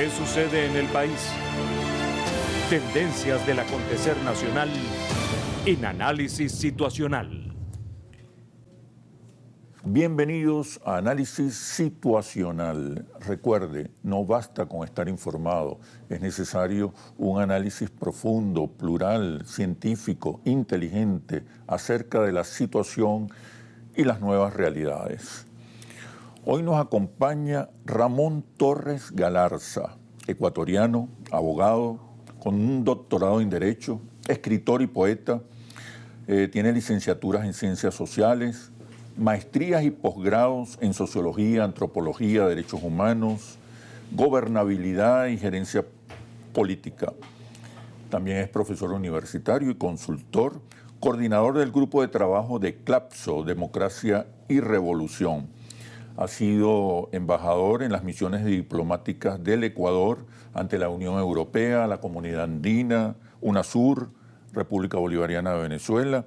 ¿Qué sucede en el país? Tendencias del acontecer nacional en Análisis Situacional. Bienvenidos a Análisis Situacional. Recuerde, no basta con estar informado, es necesario un análisis profundo, plural, científico, inteligente acerca de la situación y las nuevas realidades. Hoy nos acompaña Ramón Torres Galarza, ecuatoriano, abogado, con un doctorado en Derecho, escritor y poeta, tiene licenciaturas en Ciencias Sociales, maestrías y posgrados en Sociología, Antropología, Derechos Humanos, Gobernabilidad y Gerencia Política. También es profesor universitario y consultor, coordinador del grupo de trabajo de CLAPSO, Democracia y Revolución. Ha sido embajador en las misiones diplomáticas del Ecuador ante la Unión Europea, la Comunidad Andina, UNASUR, República Bolivariana de Venezuela,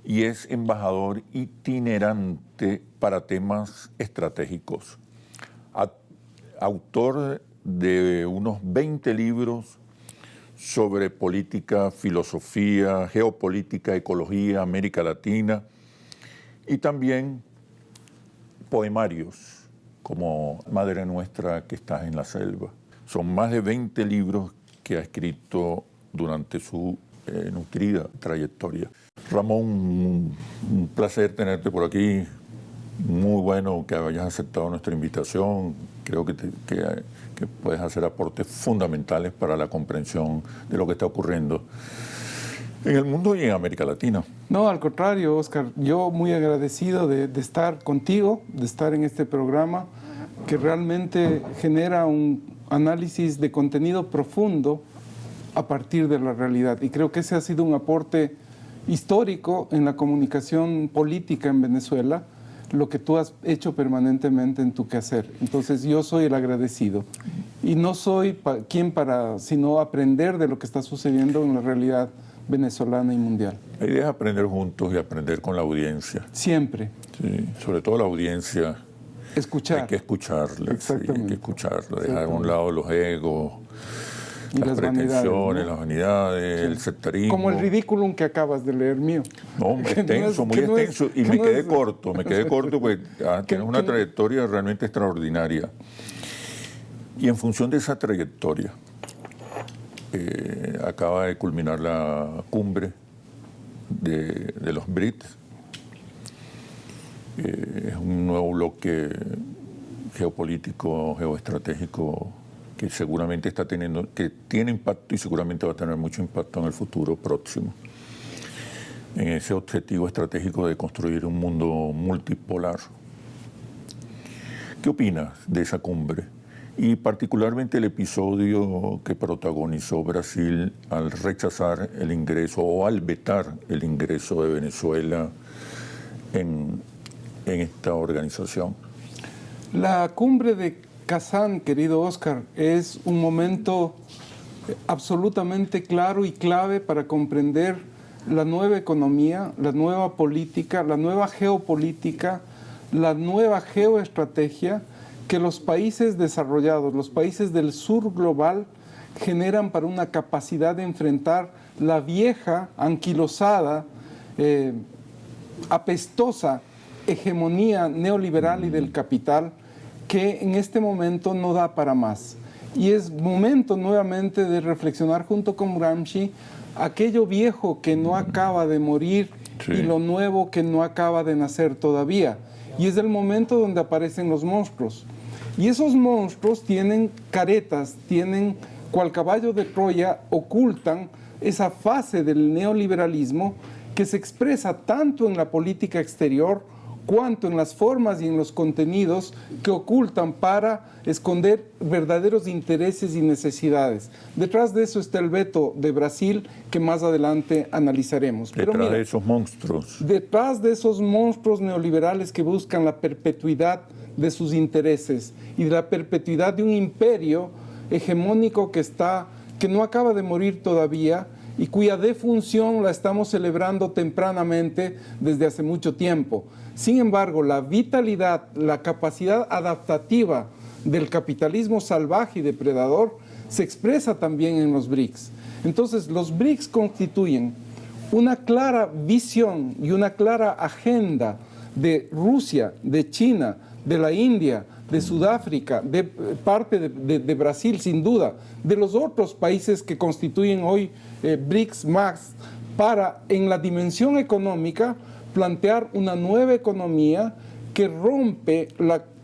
y es embajador itinerante para temas estratégicos. Autor de unos 20 libros sobre política, filosofía, geopolítica, ecología, América Latina, y también poemarios como Madre Nuestra que estás en la selva. Son más de 20 libros que ha escrito durante su nutrida trayectoria. Ramón, un placer tenerte por aquí. Muy bueno que hayas aceptado nuestra invitación. Creo que puedes hacer aportes fundamentales para la comprensión de lo que está ocurriendo en el mundo y en América Latina. No, al contrario, Oscar, yo muy agradecido de estar contigo, de estar en este programa que realmente genera un análisis de contenido profundo a partir de la realidad. Y creo que ese ha sido un aporte histórico en la comunicación política en Venezuela, lo que tú has hecho permanentemente en tu quehacer. Entonces yo soy el agradecido. Y no soy quien para, sino aprender de lo que está sucediendo en la realidad venezolana y mundial. La idea es aprender juntos y aprender con la audiencia. Siempre. Sí, sobre todo la audiencia. Escuchar. Hay que escucharla. Exactamente. Sí, hay que escucharla, dejar a un lado los egos, y las pretensiones, vanidades, ¿no? Las vanidades, sí. El sectarismo. Como el ridículum que acabas de leer mío. No, muy extenso, muy extenso. Y me quedé corto porque tienes una trayectoria realmente extraordinaria. Y en función de esa trayectoria, acaba de culminar la cumbre de los BRICS. Es un nuevo bloque geopolítico, geoestratégico que seguramente que tiene impacto y seguramente va a tener mucho impacto en el futuro próximo, en ese objetivo estratégico de construir un mundo multipolar. ¿Qué opinas de esa cumbre? Y particularmente el episodio que protagonizó Brasil al rechazar el ingreso o al vetar el ingreso de Venezuela en esta organización. La cumbre de Kazán, querido Oscar, es un momento absolutamente claro y clave para comprender la nueva economía, la nueva política, la nueva geopolítica, la nueva geoestrategia que los países desarrollados, los países del sur global, generan para una capacidad de enfrentar la vieja, anquilosada, apestosa hegemonía neoliberal y del capital que en este momento no da para más. Y es momento nuevamente de reflexionar junto con Gramsci aquello viejo que no acaba de morir, sí, y lo nuevo que no acaba de nacer todavía. Y es el momento donde aparecen los monstruos. Y esos monstruos tienen caretas, tienen, cual caballo de Troya, ocultan esa fase del neoliberalismo que se expresa tanto en la política exterior cuanto en las formas y en los contenidos que ocultan para esconder verdaderos intereses y necesidades. Detrás de eso está el veto de Brasil, que más adelante analizaremos. Detrás de esos monstruos. Detrás de esos monstruos neoliberales que buscan la perpetuidad de sus intereses y de la perpetuidad de un imperio hegemónico que no acaba de morir todavía y cuya defunción la estamos celebrando tempranamente desde hace mucho tiempo. Sin embargo, la vitalidad, la capacidad adaptativa del capitalismo salvaje y depredador se expresa también en los BRICS. Entonces, los BRICS constituyen una clara visión y una clara agenda de Rusia, de China, de la India, de Sudáfrica, de parte de Brasil, sin duda, de los otros países que constituyen hoy BRICS más, para, en la dimensión económica, plantear una nueva economía que rompe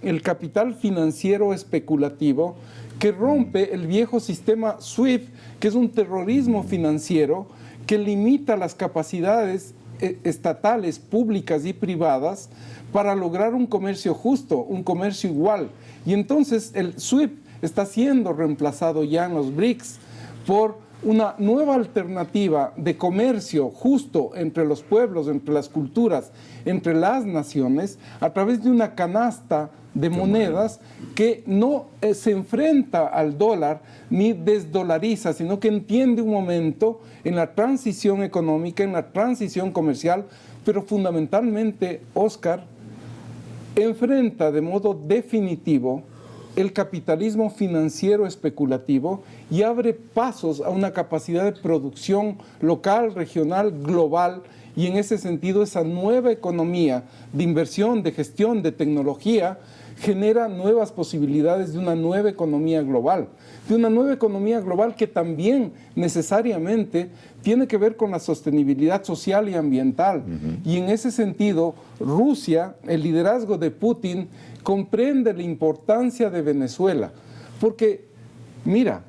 el capital financiero especulativo, que rompe el viejo sistema SWIFT, que es un terrorismo financiero que limita las capacidades estatales, públicas y privadas para lograr un comercio justo, un comercio igual. Y entonces el SWIFT está siendo reemplazado ya en los BRICS por una nueva alternativa de comercio justo entre los pueblos, entre las culturas, entre las naciones, a través de una canasta de monedas que no se enfrenta al dólar ni desdolariza, sino que entiende un momento en la transición económica, en la transición comercial, pero fundamentalmente, Oscar, enfrenta de modo definitivo el capitalismo financiero especulativo y abre pasos a una capacidad de producción local, regional, global, y en ese sentido esa nueva economía de inversión, de gestión, de tecnología, genera nuevas posibilidades de una nueva economía global, que también necesariamente tiene que ver con la sostenibilidad social y ambiental. Y en ese sentido, Rusia, el liderazgo de Putin, comprende la importancia de Venezuela, porque, mira,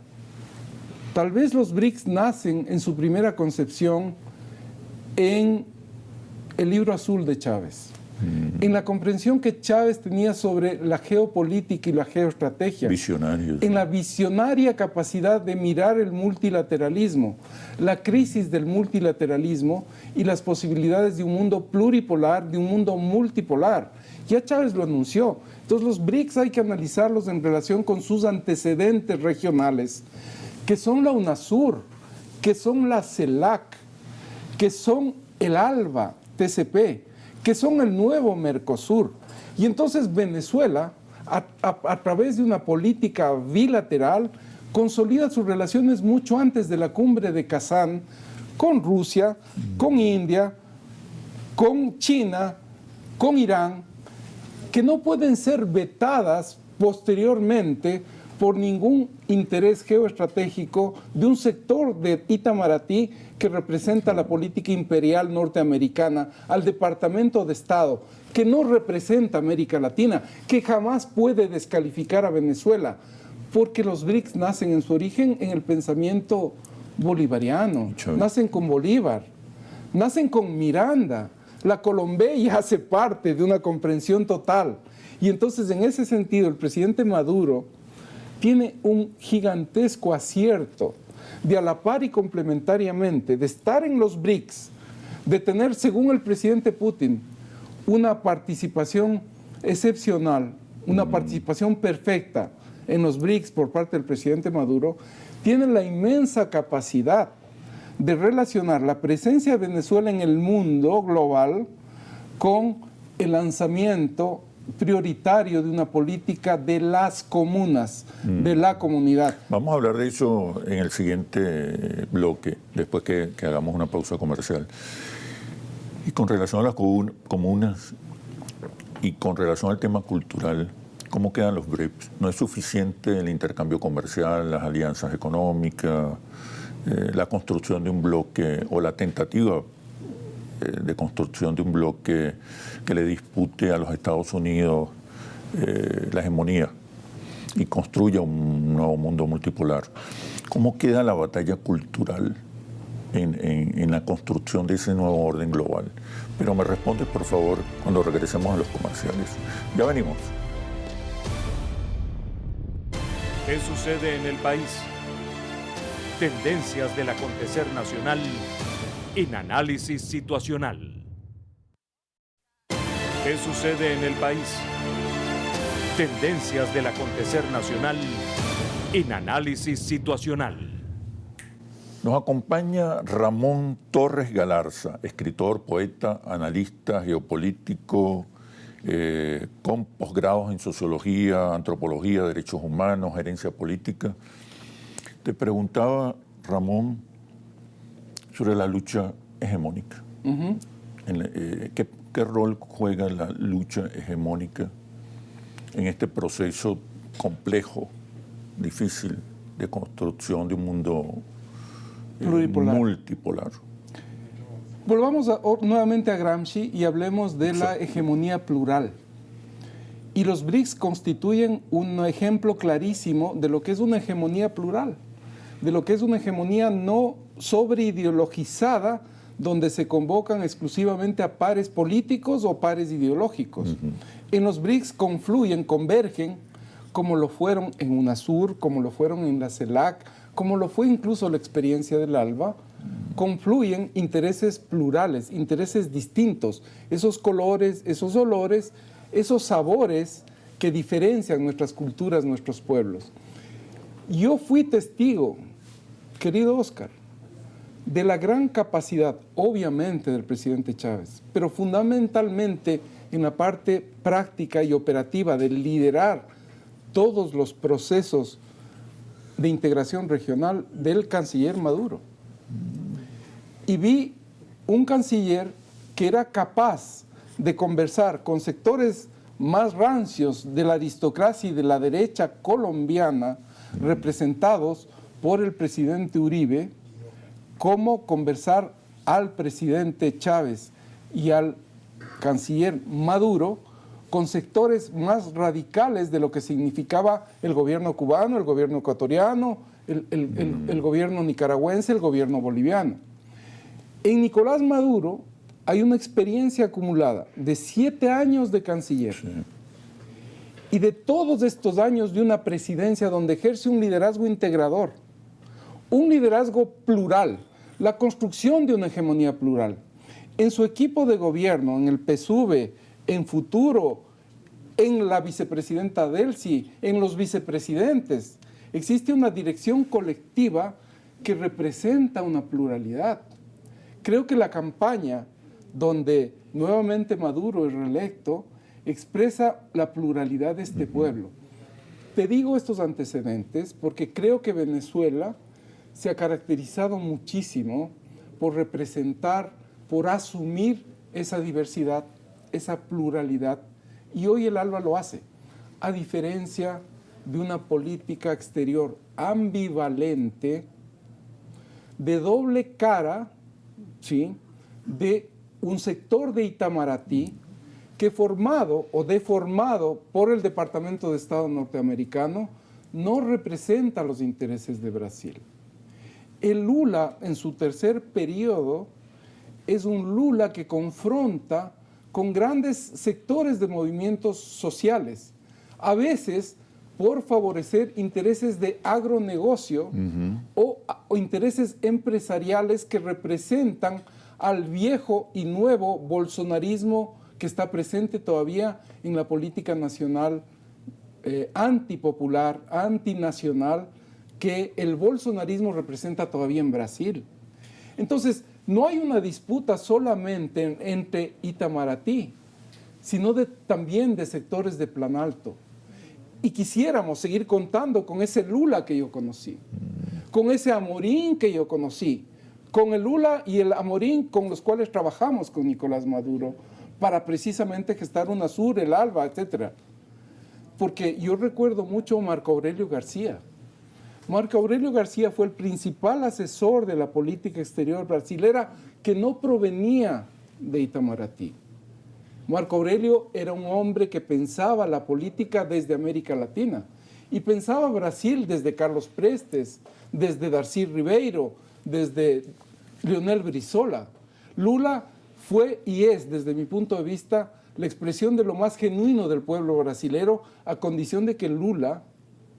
tal vez los BRICS nacen en su primera concepción en el libro azul de Chávez, en la comprensión que Chávez tenía sobre la geopolítica y la geoestrategia, Visionarios. en la visionaria capacidad de mirar el multilateralismo, la crisis del multilateralismo y las posibilidades de un mundo pluripolar, de un mundo multipolar. Ya Chávez lo anunció. Entonces los BRICS hay que analizarlos en relación con sus antecedentes regionales, que son la UNASUR, que son la CELAC, que son el ALBA, TCP, que son el nuevo Mercosur. Y entonces Venezuela, a través de una política bilateral, consolida sus relaciones mucho antes de la cumbre de Kazán con Rusia, con India, con China, con Irán, que no pueden ser vetadas posteriormente por ningún interés geoestratégico de un sector de Itamaraty que representa la política imperial norteamericana, al Departamento de Estado, que no representa América Latina, que jamás puede descalificar a Venezuela, porque los BRICS nacen en su origen en el pensamiento bolivariano, nacen con Bolívar, nacen con Miranda. La Colombia ya hace parte de una comprensión total. Y entonces, en ese sentido, el presidente Maduro tiene un gigantesco acierto de, a la par y complementariamente, de estar en los BRICS, de tener, según el presidente Putin, una participación excepcional, una participación perfecta en los BRICS por parte del presidente Maduro, tiene la inmensa capacidad de relacionar la presencia de Venezuela en el mundo global con el lanzamiento prioritario de una política de las comunas, de la comunidad. Vamos a hablar de eso en el siguiente bloque, después que hagamos una pausa comercial. Y con relación a las comunas y con relación al tema cultural, ¿cómo quedan los BRICS? ¿No es suficiente el intercambio comercial, las alianzas económicas, la construcción de un bloque o la tentativa de construcción de un bloque que le dispute a los Estados Unidos la hegemonía y construya un nuevo mundo multipolar? ¿Cómo queda la batalla cultural en la construcción de ese nuevo orden global? Pero me respondes, por favor, cuando regresemos a los comerciales. Ya venimos. ¿Qué sucede en el país? Tendencias del acontecer nacional en análisis situacional. ¿Qué sucede en el país? Tendencias del acontecer nacional en análisis situacional. Nos acompaña Ramón Torres Galarza, escritor, poeta, analista geopolítico con posgrados en sociología, antropología, derechos humanos, gerencia política. Te preguntaba, Ramón, sobre la lucha hegemónica. ¿Qué rol juega la lucha hegemónica en este proceso complejo, difícil de construcción de un mundo multipolar? Volvamos nuevamente a Gramsci y hablemos de la hegemonía plural. Y los BRICS constituyen un ejemplo clarísimo de lo que es una hegemonía plural, de lo que es una hegemonía no sobreideologizada, donde se convocan exclusivamente a pares políticos o pares ideológicos. En los BRICS confluyen, convergen, como lo fueron en UNASUR, como lo fueron en la CELAC, como lo fue incluso la experiencia del ALBA, confluyen intereses plurales, intereses distintos, esos colores, esos olores, esos sabores que diferencian nuestras culturas, nuestros pueblos. Yo fui testigo, querido Oscar, de la gran capacidad, obviamente, del presidente Chávez, pero fundamentalmente en la parte práctica y operativa de liderar todos los procesos de integración regional del canciller Maduro. Y vi un canciller que era capaz de conversar con sectores más rancios de la aristocracia y de la derecha colombiana, representados por el presidente Uribe, cómo conversar al presidente Chávez y al canciller Maduro con sectores más radicales de lo que significaba el gobierno cubano, el gobierno ecuatoriano, el gobierno nicaragüense, el gobierno boliviano. En Nicolás Maduro hay una experiencia acumulada de 7 años de canciller y de todos estos años de una presidencia donde ejerce un liderazgo integrador, un liderazgo plural, la construcción de una hegemonía plural. En su equipo de gobierno, en el PSUV, en Futuro, en la vicepresidenta Delcy, en los vicepresidentes, existe una dirección colectiva que representa una pluralidad. Creo que la campaña donde nuevamente Maduro es reelecto expresa la pluralidad de este pueblo. Te digo estos antecedentes porque creo que Venezuela se ha caracterizado muchísimo por representar, por asumir esa diversidad, esa pluralidad, y hoy el ALBA lo hace, a diferencia de una política exterior ambivalente, de doble cara, ¿sí?, de un sector de Itamaraty que formado o deformado por el Departamento de Estado norteamericano no representa los intereses de Brasil. El Lula, en su tercer periodo, es un Lula que confronta con grandes sectores de movimientos sociales, a veces por favorecer intereses de agronegocio o intereses empresariales que representan al viejo y nuevo bolsonarismo que está presente todavía en la política nacional antipopular, antinacional, que el bolsonarismo representa todavía en Brasil. Entonces, no hay una disputa solamente entre Itamaraty, sino también de sectores de Plan Alto. Y quisiéramos seguir contando con ese Lula que yo conocí, con ese Amorín que yo conocí, con el Lula y el Amorín con los cuales trabajamos con Nicolás Maduro para precisamente gestar UNASUR, el ALBA, etc. Porque yo recuerdo mucho a Marco Aurelio García. Marco Aurelio García fue el principal asesor de la política exterior brasilera que no provenía de Itamaraty. Marco Aurelio era un hombre que pensaba la política desde América Latina y pensaba Brasil desde Carlos Prestes, desde Darcy Ribeiro, desde Leonel Brizola. Lula fue y es, desde mi punto de vista, la expresión de lo más genuino del pueblo brasilero, a condición de que Lula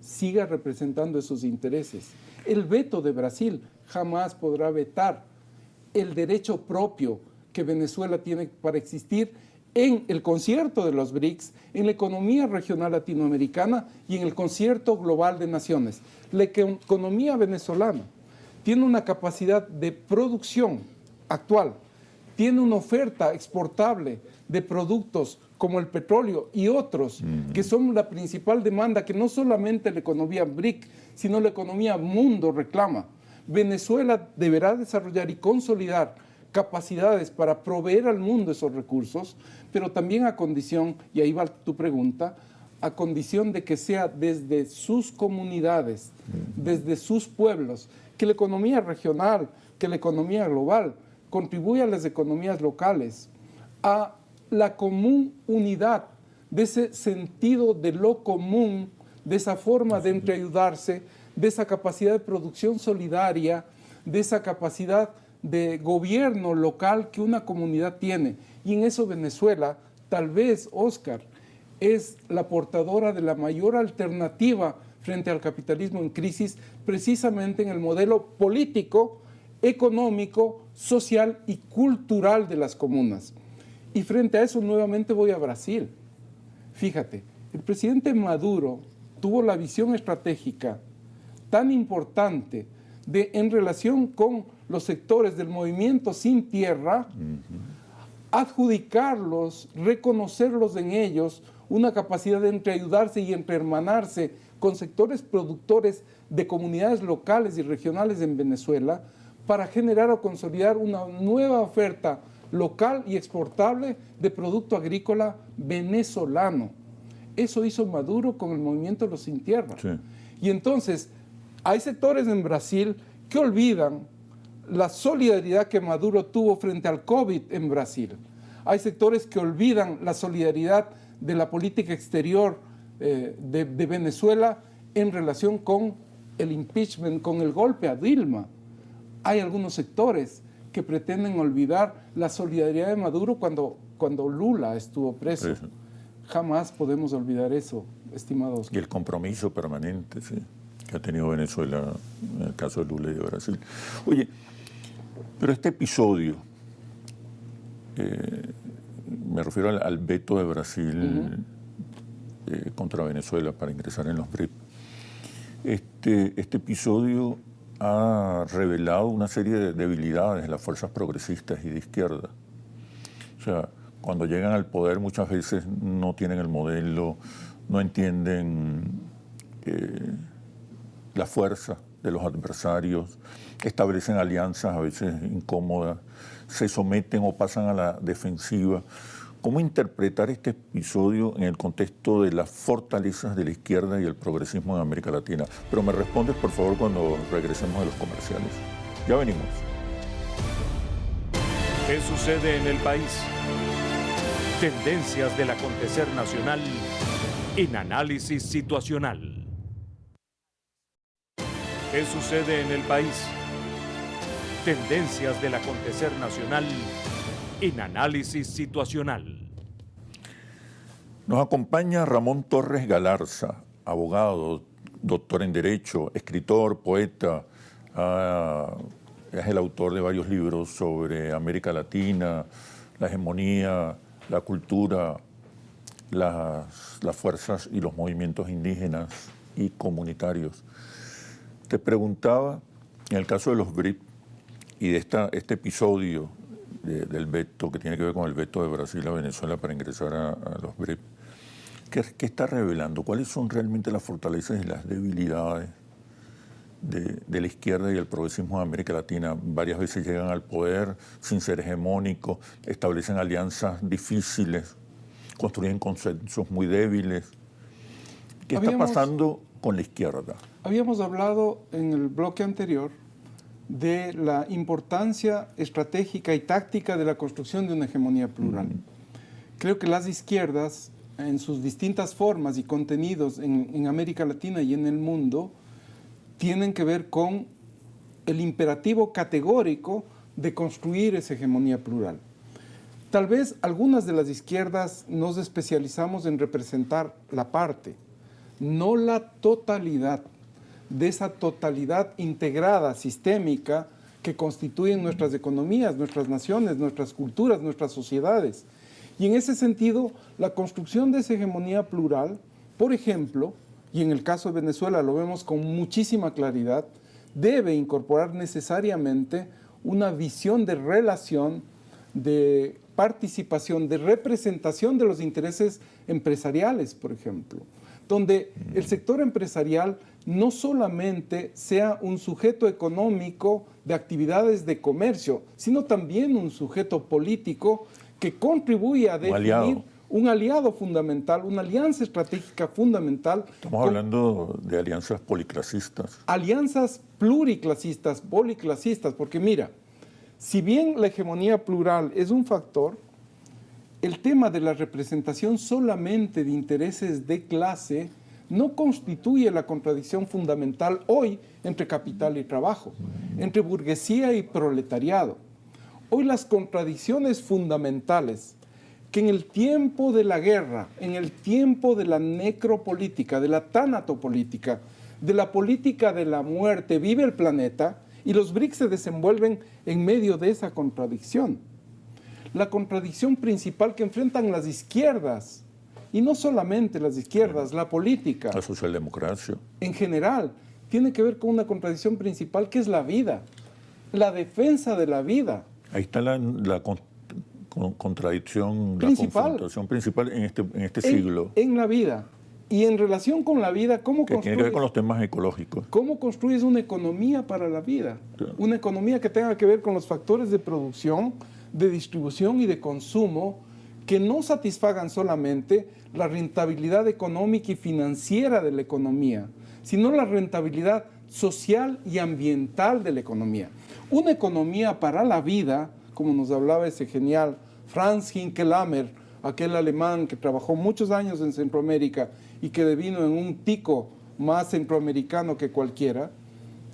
siga representando esos intereses. El veto de Brasil jamás podrá vetar el derecho propio que Venezuela tiene para existir en el concierto de los BRICS, en la economía regional latinoamericana y en el concierto global de naciones. La economía venezolana tiene una capacidad de producción actual, tiene una oferta exportable de productos como el petróleo y otros, que son la principal demanda que no solamente la economía BRIC, sino la economía mundo reclama. Venezuela deberá desarrollar y consolidar capacidades para proveer al mundo esos recursos, pero también a condición, y ahí va tu pregunta, a condición de que sea desde sus comunidades, desde sus pueblos, que la economía regional, que la economía global contribuya a las economías locales, a la común unidad, de ese sentido de lo común, de esa forma de entreayudarse, de esa capacidad de producción solidaria, de esa capacidad de gobierno local que una comunidad tiene. Y en eso Venezuela, tal vez, Oscar, es la portadora de la mayor alternativa frente al capitalismo en crisis, precisamente en el modelo político, económico, social y cultural de las comunas. Y frente a eso nuevamente voy a Brasil. Fíjate, el presidente Maduro tuvo la visión estratégica tan importante en relación con los sectores del movimiento sin tierra, adjudicarlos, reconocerlos en ellos, una capacidad de entreayudarse y entrehermanarse con sectores productores de comunidades locales y regionales en Venezuela para generar o consolidar una nueva oferta local y exportable de producto agrícola venezolano. Eso hizo Maduro con el movimiento de los sin tierra. Sí. Y entonces, hay sectores en Brasil que olvidan la solidaridad que Maduro tuvo frente al COVID en Brasil. Hay sectores que olvidan la solidaridad de la política exterior de Venezuela en relación con el impeachment, con el golpe a Dilma. Hay algunos sectores que pretenden olvidar la solidaridad de Maduro cuando Lula estuvo preso. Sí. Jamás podemos olvidar eso, estimados. Y el compromiso permanente, sí, que ha tenido Venezuela en el caso de Lula y de Brasil. Oye, pero este episodio, me refiero al veto de Brasil contra Venezuela para ingresar en los BRIC, este episodio ha revelado una serie de debilidades de las fuerzas progresistas y de izquierda. O sea, cuando llegan al poder muchas veces no tienen el modelo, no entienden la fuerza de los adversarios, establecen alianzas a veces incómodas, se someten o pasan a la defensiva. ¿Cómo interpretar este episodio en el contexto de las fortalezas de la izquierda y el progresismo en América Latina? Pero me respondes, por favor, cuando regresemos de los comerciales. Ya venimos. ¿Qué sucede en el país? Tendencias del acontecer nacional en análisis situacional. ¿Qué sucede en el país? Tendencias del acontecer nacional en análisis situacional. Nos acompaña Ramón Torres Galarza, abogado, doctor en Derecho, escritor, poeta, es el autor de varios libros sobre América Latina, la hegemonía, la cultura, las fuerzas y los movimientos indígenas y comunitarios. Te preguntaba, en el caso de los BRIC y de este episodio del veto, que tiene que ver con el veto de Brasil a Venezuela para ingresar a los BRIC, ¿qué está revelando? ¿Cuáles son realmente las fortalezas y las debilidades de la izquierda y el progresismo de América Latina? Varias veces llegan al poder sin ser hegemónicos, establecen alianzas difíciles, construyen consensos muy débiles. ¿Qué está pasando con la izquierda? Habíamos hablado en el bloque anterior de la importancia estratégica y táctica de la construcción de una hegemonía plural. Creo que las izquierdas, en sus distintas formas y contenidos en América Latina y en el mundo, tienen que ver con el imperativo categórico de construir esa hegemonía plural. Tal vez algunas de las izquierdas nos especializamos en representar la parte, no la totalidad de esa totalidad integrada, sistémica, que constituyen nuestras economías, nuestras naciones, nuestras culturas, nuestras sociedades. Y en ese sentido, la construcción de esa hegemonía plural, por ejemplo, y en el caso de Venezuela lo vemos con muchísima claridad, debe incorporar necesariamente una visión de relación de participación, de representación de los intereses empresariales, por ejemplo, donde el sector empresarial no solamente sea un sujeto económico de actividades de comercio, sino también un sujeto político que contribuye a definir un aliado fundamental, una alianza estratégica fundamental. Estamos hablando de alianzas policlasistas. Alianzas pluriclasistas, policlasistas, porque mira, si bien la hegemonía plural es un factor, el tema de la representación solamente de intereses de clase no constituye la contradicción fundamental hoy entre capital y trabajo, entre burguesía y proletariado. Hoy las contradicciones fundamentales que en el tiempo de la guerra, en el tiempo de la necropolítica, de la tanatopolítica, de la política de la muerte, vive el planeta, y los BRICS se desenvuelven en medio de esa contradicción. La contradicción principal que enfrentan las izquierdas, y no solamente las izquierdas, la política, la socialdemocracia, en general, tiene que ver con una contradicción principal que es la vida, la defensa de la vida. Ahí está la contradicción, principal, la confrontación principal en este siglo. En la vida. Y en relación con la vida, ¿cómo que tiene que ver con los temas ecológicos. ¿Cómo construyes una economía para la vida? Sí. Una economía que tenga que ver con los factores de producción, de distribución y de consumo que no satisfagan solamente la rentabilidad económica y financiera de la economía, sino la rentabilidad social y ambiental de la economía. Una economía para la vida, como nos hablaba ese genial Franz Hinkelhammer, aquel alemán que trabajó muchos años en Centroamérica y que devino en un tico más centroamericano que cualquiera,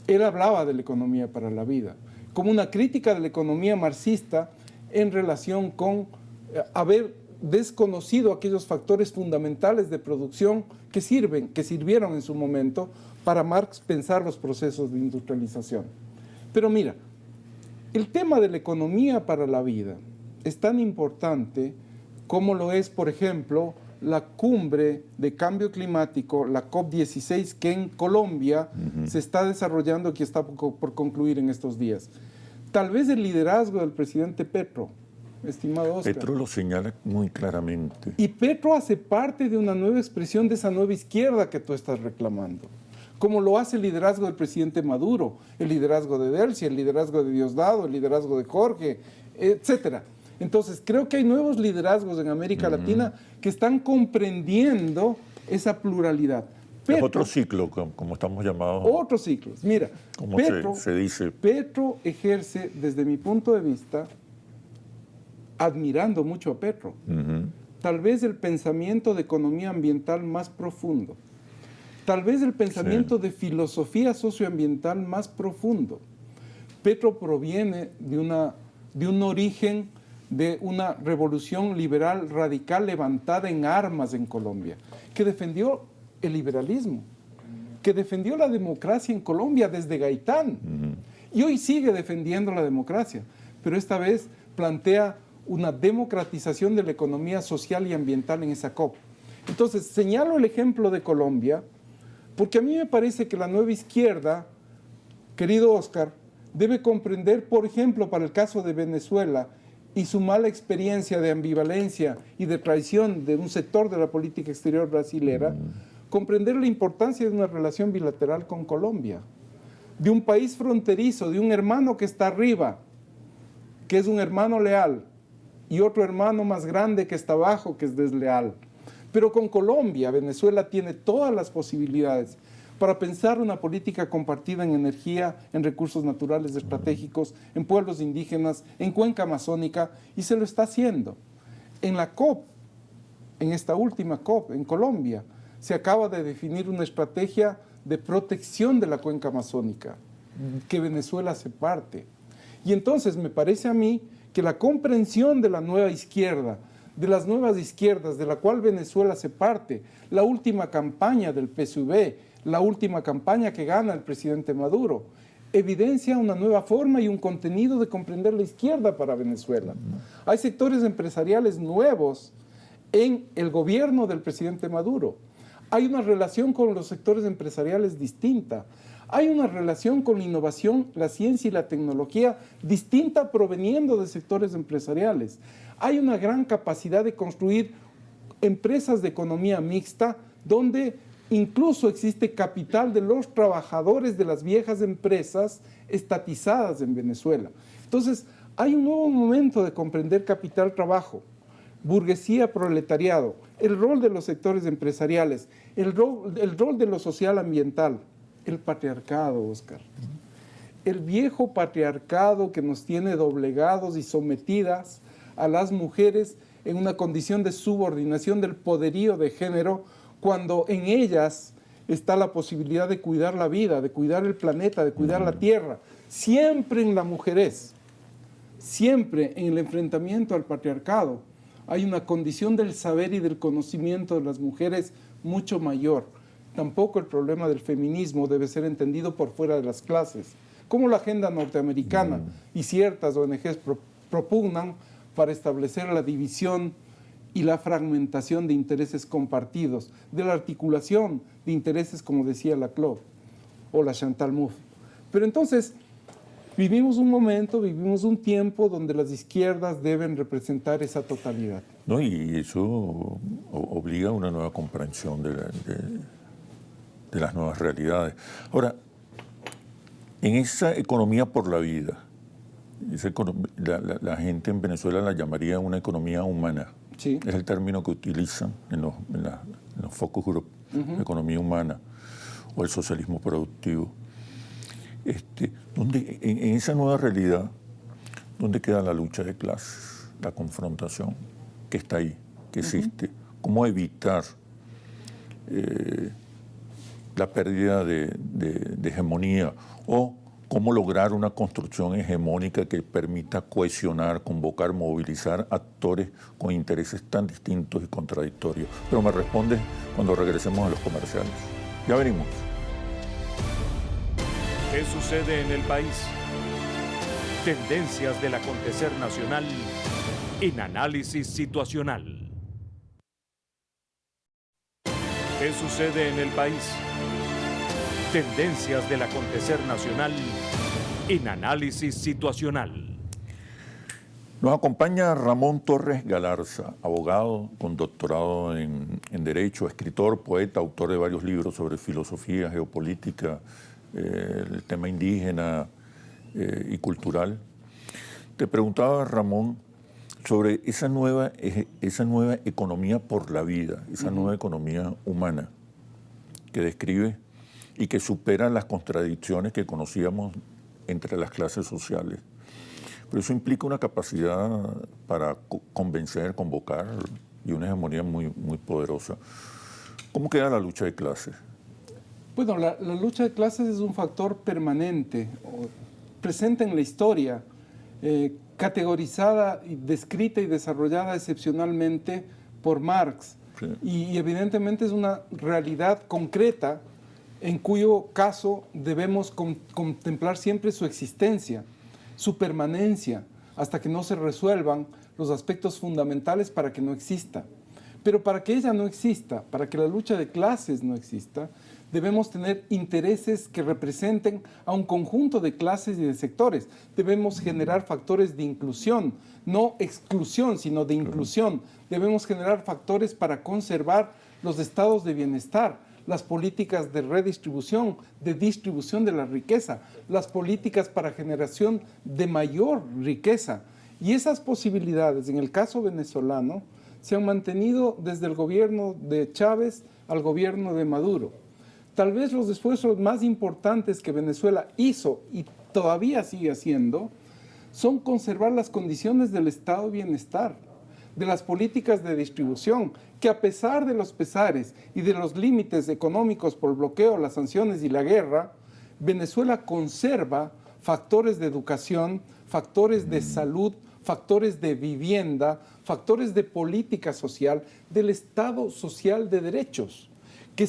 él hablaba de la economía para la vida, como una crítica de la economía marxista en relación con haber desconocido aquellos factores fundamentales de producción que sirvieron en su momento para Marx pensar los procesos de industrialización. Pero mira, el tema de la economía para la vida es tan importante como lo es, por ejemplo, la cumbre de cambio climático, la COP16, que en Colombia se está desarrollando, que está por concluir en estos días. Tal vez el liderazgo del presidente Petro, estimado Oscar. Petro lo señala muy claramente. Y Petro hace parte de una nueva expresión de esa nueva izquierda que tú estás reclamando. Como lo hace el liderazgo del presidente Maduro, el liderazgo de Delcy, el liderazgo de Diosdado, el liderazgo de Jorge, etcétera. Entonces, creo que hay nuevos liderazgos en América Latina que están comprendiendo esa pluralidad. Es otro ciclo, como estamos llamados. Otros ciclos. Mira, como se dice. Petro ejerce, desde mi punto de vista, admirando mucho a Petro, tal vez el pensamiento de economía ambiental más profundo, tal vez el pensamiento de filosofía socioambiental más profundo. Petro proviene de un origen de una revolución liberal radical levantada en armas en Colombia, que defendió el liberalismo, que defendió la democracia en Colombia desde Gaitán, y hoy sigue defendiendo la democracia, pero esta vez plantea una democratización de la economía social y ambiental en esa COP. Entonces, señalo el ejemplo de Colombia, porque a mí me parece que la nueva izquierda, querido Oscar, debe comprender, por ejemplo, para el caso de Venezuela, y su mala experiencia de ambivalencia y de traición de un sector de la política exterior brasilera, comprender la importancia de una relación bilateral con Colombia, de un país fronterizo, de un hermano que está arriba, que es un hermano leal, y otro hermano más grande que está abajo, que es desleal. Pero con Colombia, Venezuela tiene todas las posibilidades para pensar una política compartida en energía, en recursos naturales estratégicos, en pueblos indígenas, en cuenca amazónica, y se lo está haciendo. En la COP, en esta última COP, en Colombia, se acaba de definir una estrategia de protección de la cuenca amazónica, que Venezuela hace parte. Y entonces me parece a mí que la comprensión de la nueva izquierda, de las nuevas izquierdas, de la cual Venezuela hace parte, la última campaña del PSUV, la última campaña que gana el presidente Maduro, evidencia una nueva forma y un contenido de comprender la izquierda para Venezuela. Hay sectores empresariales nuevos en el gobierno del presidente Maduro. Hay una relación con los sectores empresariales distinta. Hay una relación con la innovación, la ciencia y la tecnología distinta proveniendo de sectores empresariales. Hay una gran capacidad de construir empresas de economía mixta donde incluso existe capital de los trabajadores de las viejas empresas estatizadas en Venezuela. Entonces, hay un nuevo momento de comprender capital-trabajo, burguesía, proletariado, el rol de los sectores empresariales, el rol de lo social ambiental, el patriarcado, Oscar. El viejo patriarcado que nos tiene doblegados y sometidas a las mujeres en una condición de subordinación del poderío de género, cuando en ellas está la posibilidad de cuidar la vida, de cuidar el planeta, de cuidar la tierra. Siempre en la mujerez, siempre en el enfrentamiento al patriarcado, hay una condición del saber y del conocimiento de las mujeres mucho mayor. Tampoco el problema del feminismo debe ser entendido por fuera de las clases, como la agenda norteamericana y ciertas ONGs propugnan para establecer la división y la fragmentación de intereses compartidos, de la articulación de intereses, como decía Laclau o la Chantal Mouffe. Pero entonces, vivimos un momento, vivimos un tiempo donde las izquierdas deben representar esa totalidad. No, y eso obliga a una nueva comprensión de las nuevas realidades. Ahora, en esa economía por la vida, la gente en Venezuela la llamaría una economía humana. Sí. Es el término que utilizan en los focus group, economía humana o el socialismo productivo. En esa nueva realidad, ¿dónde queda la lucha de clases, la confrontación que está ahí, que existe? ¿Cómo evitar la pérdida de hegemonía o cómo lograr una construcción hegemónica que permita cohesionar, convocar, movilizar actores con intereses tan distintos y contradictorios? Pero me responde cuando regresemos a los comerciales. Ya venimos. ¿Qué sucede en el país? Tendencias del acontecer nacional en Análisis Situacional. ¿Qué sucede en el país? Tendencias del acontecer nacional en Análisis Situacional. Nos acompaña Ramón Torres Galarza, abogado con doctorado en Derecho, escritor, poeta, autor de varios libros sobre filosofía, geopolítica, el tema indígena y cultural. Te preguntaba, Ramón, sobre esa nueva economía por la vida, esa nueva economía humana que describe y que supera las contradicciones que conocíamos entre las clases sociales. Pero eso implica una capacidad para convencer, convocar y una hegemonía muy, muy poderosa. ¿Cómo queda la lucha de clases? Bueno, la lucha de clases es un factor permanente, presente en la historia, categorizada, descrita y desarrollada excepcionalmente por Marx. Sí. Y evidentemente es una realidad concreta en cuyo caso debemos contemplar siempre su existencia, su permanencia, hasta que no se resuelvan los aspectos fundamentales para que no exista. Pero para que ella no exista, para que la lucha de clases no exista, debemos tener intereses que representen a un conjunto de clases y de sectores. Debemos generar factores de inclusión, no exclusión, sino de inclusión. Debemos generar factores para conservar los estados de bienestar, las políticas de redistribución, de distribución de la riqueza, las políticas para generación de mayor riqueza. Y esas posibilidades, en el caso venezolano, se han mantenido desde el gobierno de Chávez al gobierno de Maduro. Tal vez los esfuerzos más importantes que Venezuela hizo y todavía sigue haciendo son conservar las condiciones del estado de bienestar, de las políticas de distribución, que a pesar de los pesares y de los límites económicos por el bloqueo, las sanciones y la guerra, Venezuela conserva factores de educación, factores de salud, factores de vivienda, factores de política social, del Estado social de derechos, que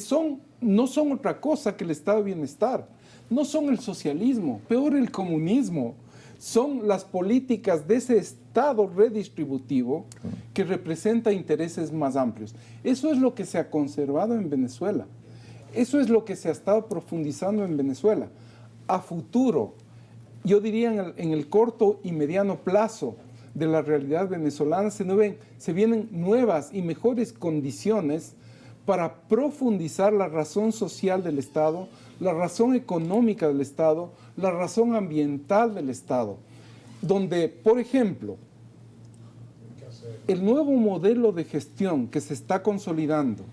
no son otra cosa que el estado de bienestar, no son el socialismo, peor el comunismo, son las políticas de ese Estado redistributivo que representa intereses más amplios. Eso es lo que se ha conservado en Venezuela. Eso es lo que se ha estado profundizando en Venezuela. A futuro, yo diría en el corto y mediano plazo de la realidad venezolana, se vienen nuevas y mejores condiciones para profundizar la razón social del Estado, la razón económica del Estado, la razón ambiental del Estado, donde, por ejemplo, el nuevo modelo de gestión que se está consolidando,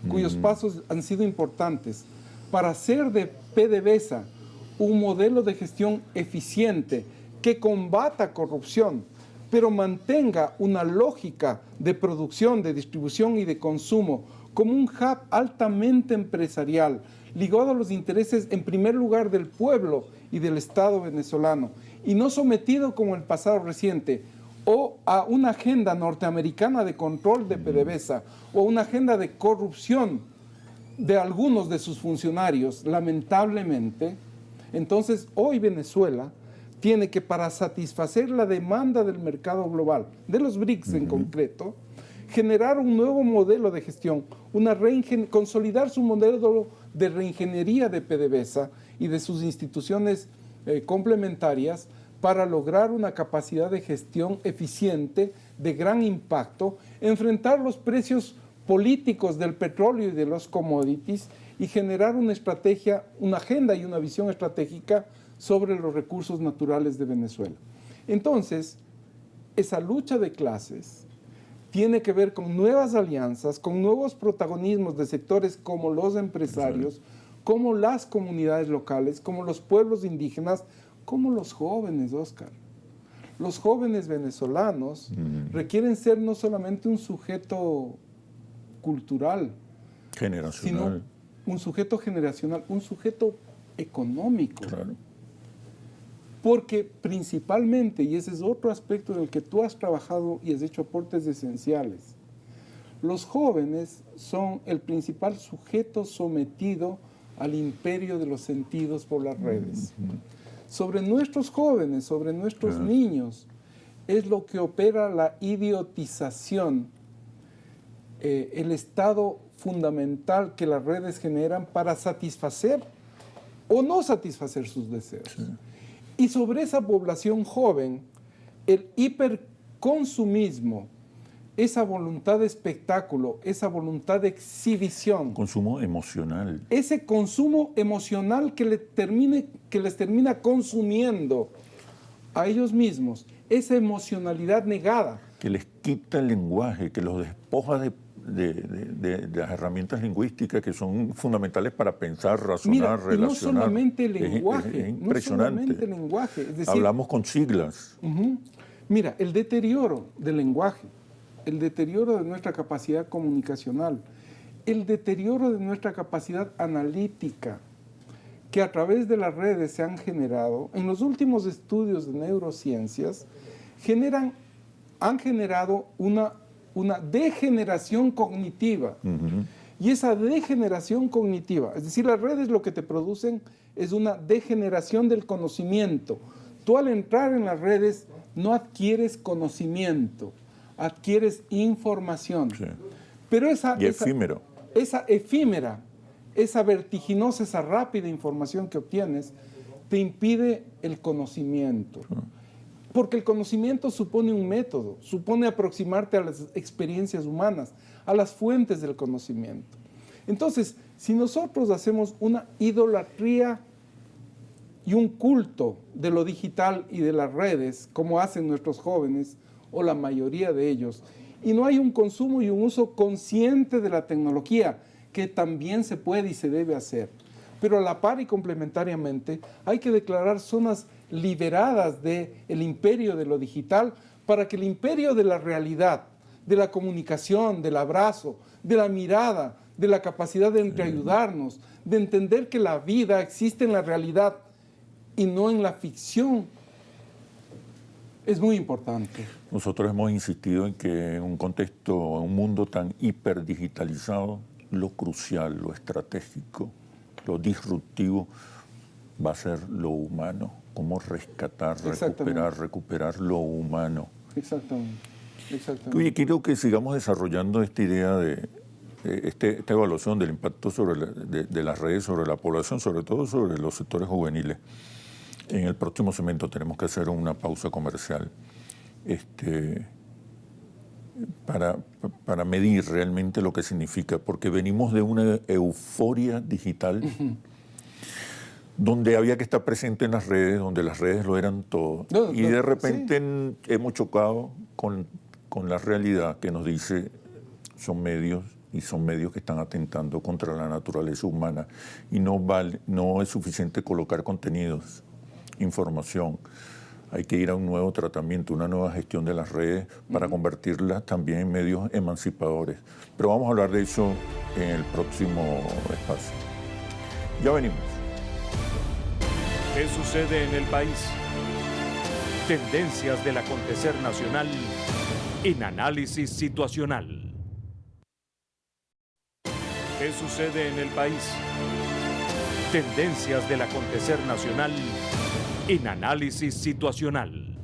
cuyos pasos han sido importantes, para hacer de PDVSA un modelo de gestión eficiente que combata corrupción, pero mantenga una lógica de producción, de distribución y de consumo como un hub altamente empresarial, ligado a los intereses en primer lugar del pueblo y del Estado venezolano, y no sometido como el pasado reciente o a una agenda norteamericana de control de PDVSA o una agenda de corrupción de algunos de sus funcionarios, lamentablemente. Entonces, hoy Venezuela tiene que, para satisfacer la demanda del mercado global, de los BRICS en concreto, generar un nuevo modelo de gestión, consolidar su modelo de reingeniería de PDVSA y de sus instituciones complementarias para lograr una capacidad de gestión eficiente, de gran impacto, enfrentar los precios políticos del petróleo y de los commodities y generar una estrategia, una agenda y una visión estratégica sobre los recursos naturales de Venezuela. Entonces, esa lucha de clases tiene que ver con nuevas alianzas, con nuevos protagonismos de sectores como los empresarios, como las comunidades locales, como los pueblos indígenas, como los jóvenes, Oscar. Los jóvenes venezolanos requieren ser no solamente un sujeto cultural, generacional, sino un sujeto generacional, un sujeto económico. Claro. Porque principalmente, y ese es otro aspecto en el que tú has trabajado y has hecho aportes esenciales, los jóvenes son el principal sujeto sometido al imperio de los sentidos por las redes. Sobre nuestros jóvenes, sobre nuestros niños, es lo que opera la idiotización, el estado fundamental que las redes generan para satisfacer o no satisfacer sus deseos. Sí. Y sobre esa población joven, el hiperconsumismo, esa voluntad de espectáculo, esa voluntad de exhibición. Consumo emocional. Ese consumo emocional que les termina consumiendo a ellos mismos, esa emocionalidad negada. Que les quita el lenguaje, que los despoja de las herramientas lingüísticas que son fundamentales para pensar, razonar, relacionar. No solamente el lenguaje, es impresionante. No solamente el lenguaje. Es decir, hablamos con siglas. Mira, el deterioro del lenguaje, el deterioro de nuestra capacidad comunicacional, el deterioro de nuestra capacidad analítica, que a través de las redes se han generado, en los últimos estudios de neurociencias, han generado una degeneración cognitiva. Y esa degeneración cognitiva, es decir, las redes lo que te producen es una degeneración del conocimiento. Tú al entrar en las redes no adquieres conocimiento, adquieres información. Sí. Pero efímero. Esa efímera, esa vertiginosa, esa rápida información que obtienes, te impide el conocimiento. Porque el conocimiento supone un método, supone aproximarte a las experiencias humanas, a las fuentes del conocimiento. Entonces, si nosotros hacemos una idolatría y un culto de lo digital y de las redes, como hacen nuestros jóvenes, o la mayoría de ellos, y no hay un consumo y un uso consciente de la tecnología, que también se puede y se debe hacer, pero a la par y complementariamente hay que declarar zonas liberadas del imperio de lo digital para que el imperio de la realidad, de la comunicación, del abrazo, de la mirada, de la capacidad de entreayudarnos, de entender que la vida existe en la realidad y no en la ficción, es muy importante. Nosotros hemos insistido en que en un contexto, en un mundo tan hiperdigitalizado, lo crucial, lo estratégico, lo disruptivo va a ser lo humano. Cómo rescatar, recuperar lo humano. Exactamente. Oye, quiero que sigamos desarrollando esta idea esta evaluación del impacto de las redes sobre la población, sobre todo sobre los sectores juveniles. En el próximo segmento tenemos que hacer una pausa comercial para medir realmente lo que significa, porque venimos de una euforia digital donde había que estar presente en las redes, donde las redes lo eran todo. Y de repente hemos chocado con la realidad que nos dice son medios que están atentando contra la naturaleza humana y no es suficiente colocar contenidos, información. Hay que ir a un nuevo tratamiento, una nueva gestión de las redes para convertirlas también en medios emancipadores. Pero vamos a hablar de eso en el próximo espacio. Ya venimos. ¿Qué sucede en el país? Tendencias del acontecer nacional en análisis situacional. ¿Qué sucede en el país? Tendencias del acontecer nacional en análisis situacional.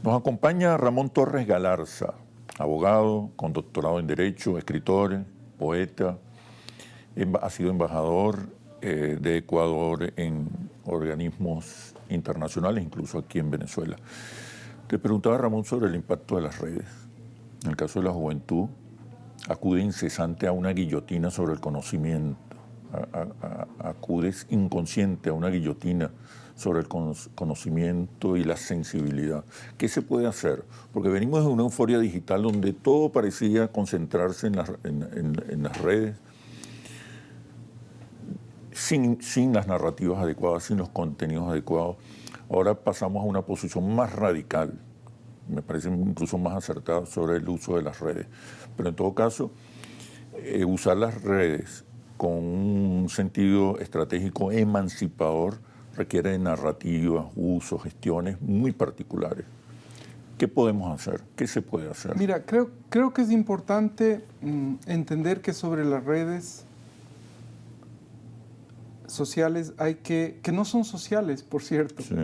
Nos acompaña Ramón Torres Galarza, abogado con doctorado en Derecho, escritor, poeta, ha sido embajador de Ecuador en organismos internacionales, incluso aquí en Venezuela. Te preguntaba, Ramón, sobre el impacto de las redes. En el caso de la juventud, acude incesante a una guillotina sobre el conocimiento, acudes inconsciente a una guillotina sobre el conocimiento y la sensibilidad. ¿Qué se puede hacer? Porque venimos de una euforia digital donde todo parecía concentrarse en las redes, sin las narrativas adecuadas, sin los contenidos adecuados. Ahora pasamos a una posición más radical, me parece incluso más acertada, sobre el uso de las redes. Pero en todo caso, usar las redes con un sentido estratégico emancipador requiere de narrativas, usos, gestiones muy particulares. ¿Qué podemos hacer? ¿Qué se puede hacer? Mira, creo que es importante entender que sobre las redes sociales que no son sociales, por cierto, sí,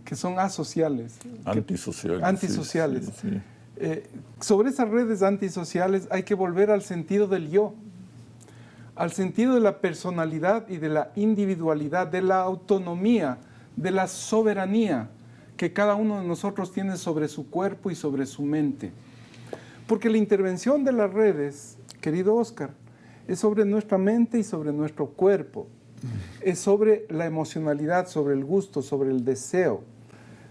que son asociales. Antisociales. Antisociales. Sí, sí. Sobre esas redes antisociales hay que volver al sentido del yo, al sentido de la personalidad y de la individualidad, de la autonomía, de la soberanía que cada uno de nosotros tiene sobre su cuerpo y sobre su mente. Porque la intervención de las redes, querido Oscar, es sobre nuestra mente y sobre nuestro cuerpo. Es sobre la emocionalidad, sobre el gusto, sobre el deseo,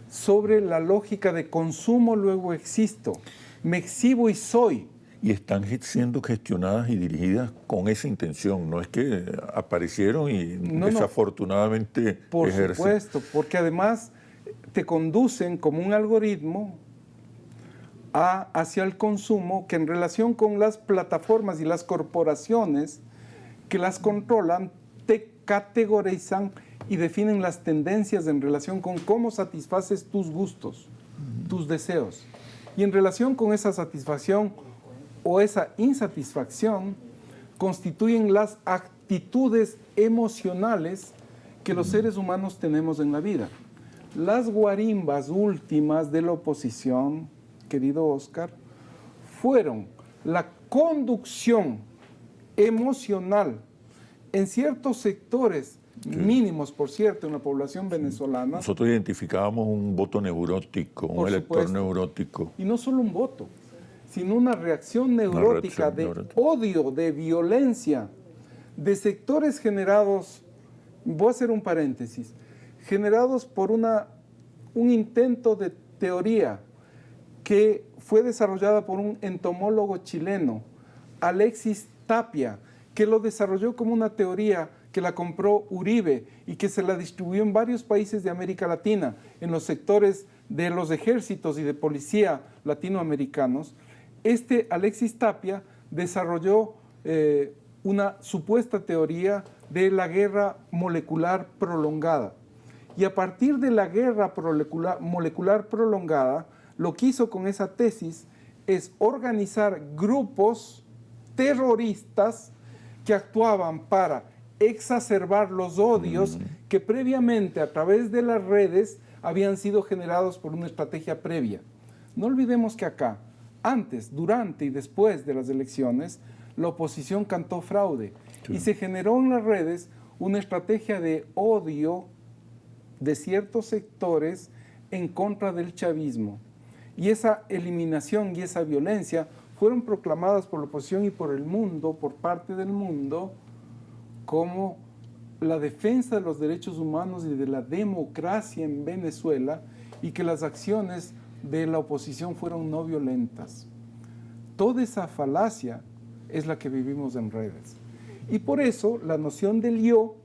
sobre la lógica de consumo, luego existo, me exhibo y soy. Y están siendo gestionadas y dirigidas con esa intención, no es que aparecieron y desafortunadamente por supuesto, porque además te conducen como un algoritmo hacia el consumo, que en relación con las plataformas y las corporaciones que las controlan, te categorizan y definen las tendencias en relación con cómo satisfaces tus gustos, tus deseos. Y en relación con esa satisfacción o esa insatisfacción, constituyen las actitudes emocionales que los seres humanos tenemos en la vida. Las guarimbas últimas de la oposición, querido Oscar, fueron la conducción emocional en ciertos sectores, mínimos, por cierto, en la población venezolana. Nosotros identificábamos un voto neurótico, un elector neurótico. Y no solo un voto, sino una reacción neurótica de odio, de violencia, de sectores generados, voy a hacer un paréntesis, generados por un intento de teoría que fue desarrollada por un entomólogo chileno, Alexis Tapia, que lo desarrolló como una teoría que la compró Uribe y que se la distribuyó en varios países de América Latina, en los sectores de los ejércitos y de policía latinoamericanos. Alexis Tapia desarrolló una supuesta teoría de la guerra molecular prolongada. Y a partir de la guerra molecular prolongada, lo que hizo con esa tesis es organizar grupos terroristas que actuaban para exacerbar los odios que previamente a través de las redes habían sido generados por una estrategia previa. No olvidemos que acá, antes, durante y después de las elecciones, la oposición cantó fraude. Y se generó en las redes una estrategia de odio de ciertos sectores en contra del chavismo. Y esa eliminación y esa violencia fueron proclamadas por la oposición y por el mundo, por parte del mundo, como la defensa de los derechos humanos y de la democracia en Venezuela, y que las acciones de la oposición fueron no violentas. Toda esa falacia es la que vivimos en redes. Y por eso la noción del yo,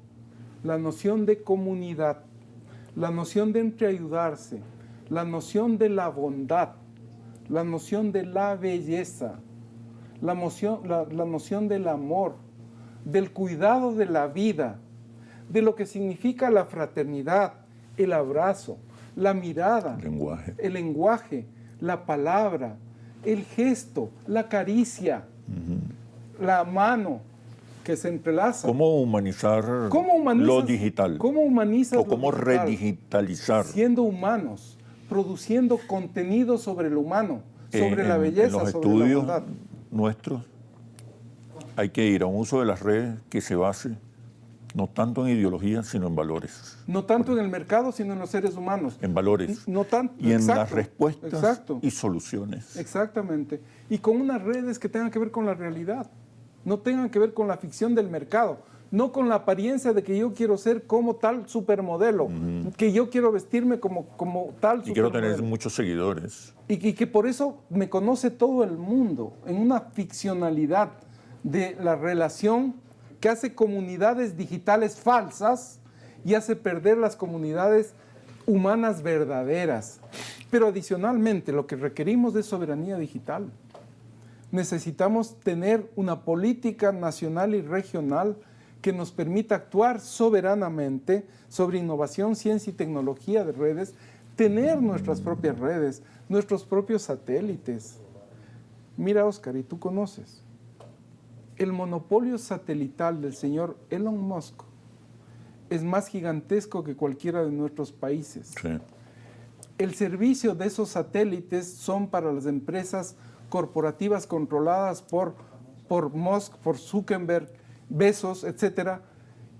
la noción de comunidad, la noción de entreayudarse, la noción de la bondad, la noción de la belleza, la noción del amor, del cuidado de la vida, de lo que significa la fraternidad, el abrazo, la mirada, el lenguaje, la palabra, el gesto, la caricia, la mano que se entrelaza. ¿Cómo humanizar lo digital? ¿Cómo humanizas o cómo lo digital? redigitalizar? Siendo humanos, produciendo contenido sobre lo humano, sobre la belleza, en los sobre la estudios bondad. Nuestros hay que ir a un uso de las redes que se base no tanto en ideología, sino en valores. No tanto en el mercado, sino en los seres humanos. En valores. No tanto, y en exacto, las respuestas exacto, y soluciones. Exactamente. Y con unas redes que tengan que ver con la realidad. No tengan que ver con la ficción del mercado. No con la apariencia de que yo quiero ser como tal supermodelo. Que yo quiero vestirme como tal supermodelo. Y quiero tener muchos seguidores. Y que por eso me conoce todo el mundo. En una ficcionalidad de la relación que hace comunidades digitales falsas y hace perder las comunidades humanas verdaderas. Pero adicionalmente, lo que requerimos es soberanía digital. Necesitamos tener una política nacional y regional que nos permita actuar soberanamente sobre innovación, ciencia y tecnología de redes, tener nuestras propias redes, nuestros propios satélites. Mira, Oscar, y tú conoces, el monopolio satelital del señor Elon Musk es más gigantesco que cualquiera de nuestros países. Sí. El servicio de esos satélites son para las empresas corporativas controladas por Musk, por Zuckerberg, Bezos, etcétera,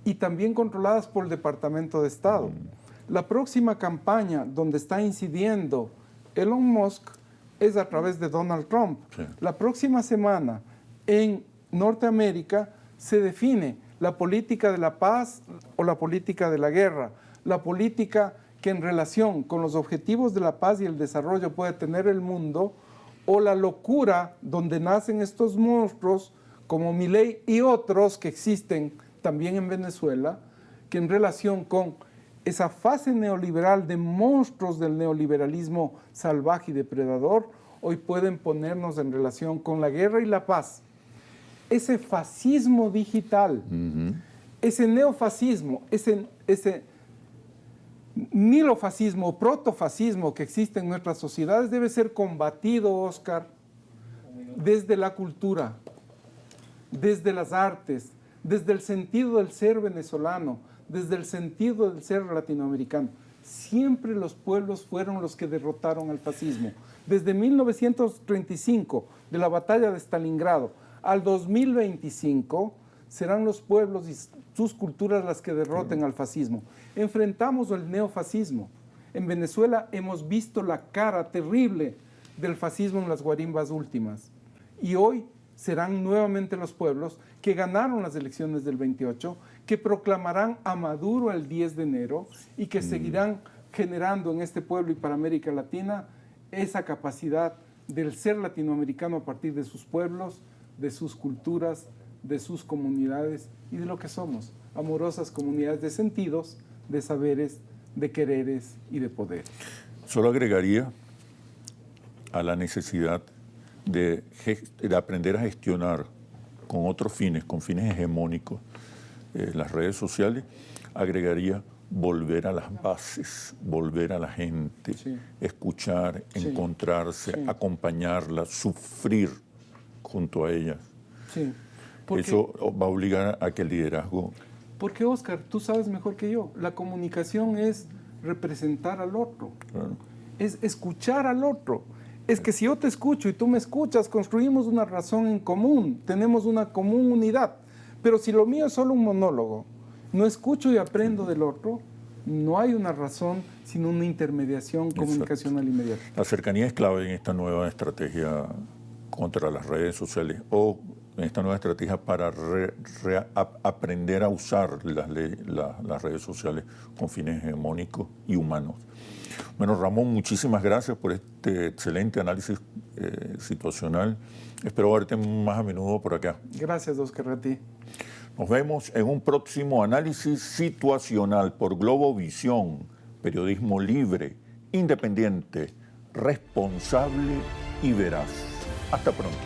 y también controladas por el Departamento de Estado. La próxima campaña donde está incidiendo Elon Musk es a través de Donald Trump. Sí. La próxima semana en Norteamérica se define la política de la paz o la política de la guerra, la política que en relación con los objetivos de la paz y el desarrollo puede tener el mundo, o la locura donde nacen estos monstruos como Milei y otros que existen también en Venezuela, que en relación con esa fase neoliberal de monstruos del neoliberalismo salvaje y depredador, hoy pueden ponernos en relación con la guerra y la paz. Ese fascismo digital, ese neofascismo, ese nilofascismo, protofascismo que existe en nuestras sociedades debe ser combatido, Oscar, desde la cultura, desde las artes, desde el sentido del ser venezolano, desde el sentido del ser latinoamericano. Siempre los pueblos fueron los que derrotaron al fascismo. Desde 1935, de la batalla de Stalingrado, al 2025, serán los pueblos y sus culturas las que derroten al fascismo. Enfrentamos el neofascismo. En Venezuela hemos visto la cara terrible del fascismo en las guarimbas últimas. Y hoy serán nuevamente los pueblos que ganaron las elecciones del 28, que proclamarán a Maduro el 10 de enero y que seguirán generando en este pueblo y para América Latina esa capacidad del ser latinoamericano a partir de sus pueblos, de sus culturas, de sus comunidades y de lo que somos, amorosas comunidades de sentidos, de saberes, de quereres y de poder. Solo agregaría a la necesidad de aprender a gestionar con otros fines, con fines hegemónicos, las redes sociales, agregaría volver a las bases, volver a la gente, Sí. escuchar, Sí. encontrarse, Sí. acompañarla, sufrir junto a ellas. Sí. Porque, Eso va a obligar a que el liderazgo... porque, Oscar, tú sabes mejor que yo, la comunicación es representar al otro, Claro. es escuchar al otro, Es que si yo te escucho y tú me escuchas, construimos una razón en común, tenemos una común unidad. Pero si lo mío es solo un monólogo, no escucho y aprendo del otro, no hay una razón, sino una intermediación comunicacional inmediata. La cercanía es clave en esta nueva estrategia contra las redes sociales o en esta nueva estrategia para aprender a usar las redes sociales con fines hegemónicos y humanos. Bueno, Ramón, muchísimas gracias por este excelente análisis situacional. Espero verte más a menudo por acá. Gracias, Oscar, a ti. Nos vemos en un próximo análisis situacional por Globovisión, periodismo libre, independiente, responsable y veraz. Hasta pronto.